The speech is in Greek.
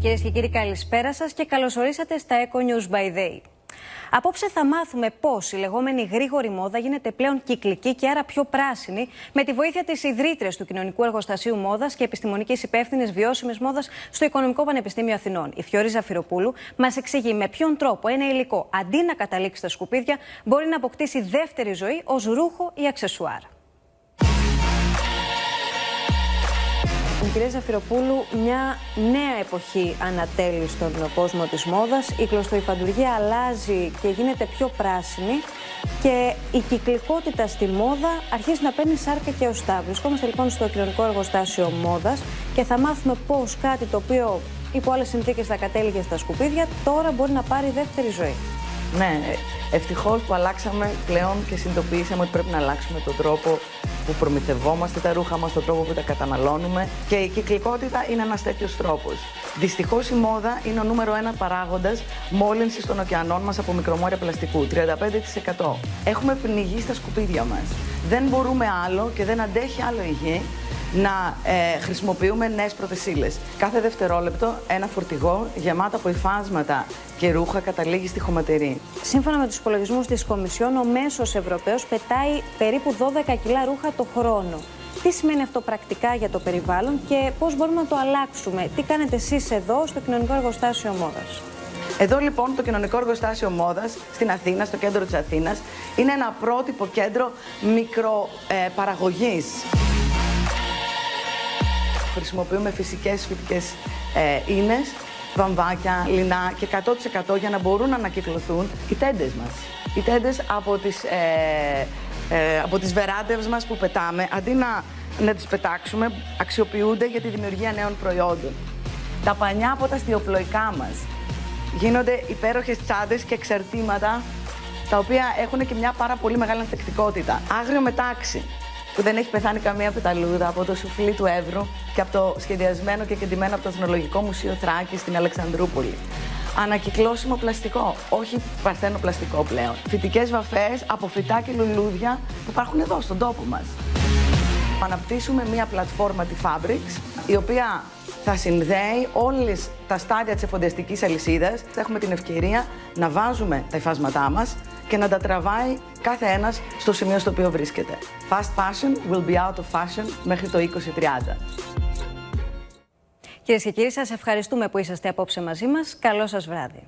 Κυρίες και κύριοι, καλησπέρα σας και καλώς ορίσατε στα Echo News by Day. Απόψε θα μάθουμε πώς η λεγόμενη γρήγορη μόδα γίνεται πλέον κυκλική και άρα πιο πράσινη, με τη βοήθεια της ιδρύτριας του Κοινωνικού Εργοστασίου Μόδας και επιστημονικής υπεύθυνης βιώσιμης μόδας στο Οικονομικό Πανεπιστήμιο Αθηνών. Η Φιώρη Ζαφυροπούλου μας εξηγεί με ποιον τρόπο ένα υλικό, αντί να καταλήξει στα σκουπίδια, μπορεί να αποκτήσει δεύτερη ζωή ως ρούχο ή αξεσουάρ. Κυρία Ζαφυροπούλου, μια νέα εποχή ανατέλει στον κόσμο της μόδας. Η κλωστοϊφαντουργία αλλάζει και γίνεται πιο πράσινη και η κυκλικότητα στη μόδα αρχίζει να παίρνει σάρκα και οστά. Βρισκόμαστε λοιπόν στο Κοινωνικό Εργοστάσιο Μόδας και θα μάθουμε πώς κάτι το οποίο υπό άλλες συνθήκες θα κατέληγε στα σκουπίδια τώρα μπορεί να πάρει δεύτερη ζωή. Ναι, ευτυχώς που αλλάξαμε πλέον και συνειδητοποιήσαμε ότι πρέπει να αλλάξουμε τον τρόπο που προμηθευόμαστε τα ρούχα μας, τον τρόπο που τα καταναλώνουμε και η κυκλικότητα είναι ένας τέτοιος τρόπος. Δυστυχώς η μόδα είναι ο νούμερο 1 παράγοντας μόλυνσης των ωκεανών μας από μικρομόρια πλαστικού, 35%. Έχουμε πνιγεί στα σκουπίδια μας. Δεν μπορούμε άλλο και δεν αντέχει άλλο η γη να χρησιμοποιούμε νέες πρωτεσίλες. Κάθε δευτερόλεπτο ένα φορτηγό γεμάτο από υφάσματα και ρούχα καταλήγει στη χωματερή. Σύμφωνα με τους υπολογισμούς της Κομισιόν, ο μέσος Ευρωπαίος πετάει περίπου 12 κιλά ρούχα το χρόνο. Τι σημαίνει αυτό πρακτικά για το περιβάλλον και πώς μπορούμε να το αλλάξουμε? Τι κάνετε εσείς εδώ στο Κοινωνικό Εργοστάσιο Μόδας? Εδώ λοιπόν το Κοινωνικό Εργοστάσιο Μόδας στην Αθήνα, στο κέντρο της Αθήνας, είναι ένα πρότυπο κέντρο μικροπαραγωγής. Χρησιμοποιούμε φυσικές φυτικές ίνες, βαμβάκια, λινά και 100% για να μπορούν να ανακυκλωθούν οι τέντες μας. Οι τέντες από τις βεράντες μας που πετάμε, αντί να τις πετάξουμε, αξιοποιούνται για τη δημιουργία νέων προϊόντων. Τα πανιά από τα στιοπλοϊκά μας γίνονται υπέροχες τσάντες και εξαρτήματα, τα οποία έχουν και μια πάρα πολύ μεγάλη ανθεκτικότητα. Άγριο μετάξι, που δεν έχει πεθάνει καμία πεταλούδα, από το σουφλί του Εύρου και από το σχεδιασμένο και κεντυμένο από το Εθνολογικό Μουσείο Θράκη στην Αλεξανδρούπολη. Ανακυκλώσιμο πλαστικό, όχι παρθένο πλαστικό πλέον. Φυτικές βαφές από φυτά και λουλούδια που υπάρχουν εδώ στον τόπο μας. Αναπτύσσουμε μία πλατφόρμα, τη Fabrics, η οποία θα συνδέει όλες τα στάδια της εφοδιαστικής αλυσίδας. Θα έχουμε την ευκαιρία να βάζουμε τα υφάσματά μας και να τα τραβάει κάθε ένας στο σημείο στο οποίο βρίσκεται. Fast fashion will be out of fashion μέχρι το 2030. Κυρίες και κύριοι, σας ευχαριστούμε που είσαστε απόψε μαζί μας. Καλό σας βράδυ.